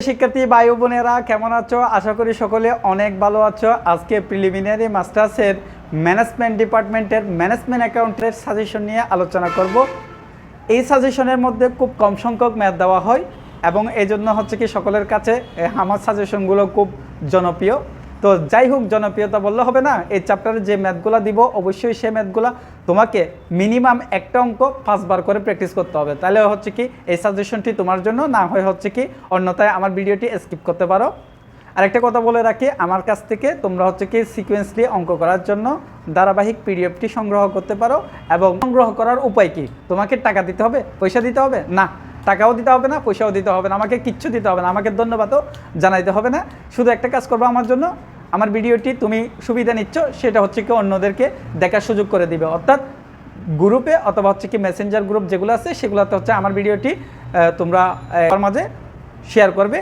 শিক্ষার্থী ভাই বোনেরা কেমন আছো? আশা করি সকলে অনেক ভালো আছো। আজকে প্রিলিমিনারি মাস্টার্সের ম্যানেজমেন্ট ডিপার্টমেন্টের ম্যানেজমেন্ট অ্যাকাউন্টের সাজেশন নিয়ে আলোচনা করব। এই সাজেশনের মধ্যে খুব কম সংখ্যক ম্যাথ দেওয়া হয় এবং এই জন্য হচ্ছে কি সকলের কাছে আমার সাজেশনগুলো খুব জনপ্রিয়। তো যাই হোক, জনপ্রিয়তা বললে হবে না, এই চ্যাপ্টারে যে ম্যাথগুলো দিব অবশ্যই সেই ম্যাথগুলো তোমাকে মিনিমাম একটা অঙ্ক 5 বার করে প্র্যাকটিস করতে হবে। তাহলে হচ্ছে কি এই সাজেশনটি তোমার জন্য, না হয় হচ্ছে কি অন্যথায় আমার ভিডিওটি স্কিপ করতে পারো। আরেকটা কথা বলে রাখি, আমার কাছ থেকে তোমরা হচ্ছে কি সিকোয়েন্সলি অঙ্ক করার জন্য ধারাবাহিক পিডিএফটি সংগ্রহ করতে পারো। এবং সংগ্রহ করার উপায় কি? তোমাকে টাকা দিতে হবে, পয়সা দিতে হবে না, টাকাও দিতে হবে না, পয়সাও দিতে হবে না, আমাকে কিচ্ছু দিতে হবে না, আমাকে ধন্যবাদও জানাইতে হবে না। শুধু একটা কাজ করবো আমার জন্য, আমার ভিডিওটি তুমি সুবিধা নিচ্ছ সেটা হচ্ছে কি অন্যদেরকে দেখার সুযোগ করে দিবে। অর্থাৎ গ্রুপে অথবা হচ্ছে কি মেসেঞ্জার গ্রুপ যেগুলো আছে সেগুলোতে হচ্ছে আমার ভিডিওটি তোমরা মাঝে শেয়ার করবে।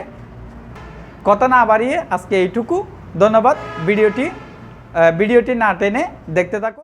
কথা না বাড়িয়ে আজকে এইটুকু। ধন্যবাদ। ভিডিওটি না টেনে দেখতে থাকো।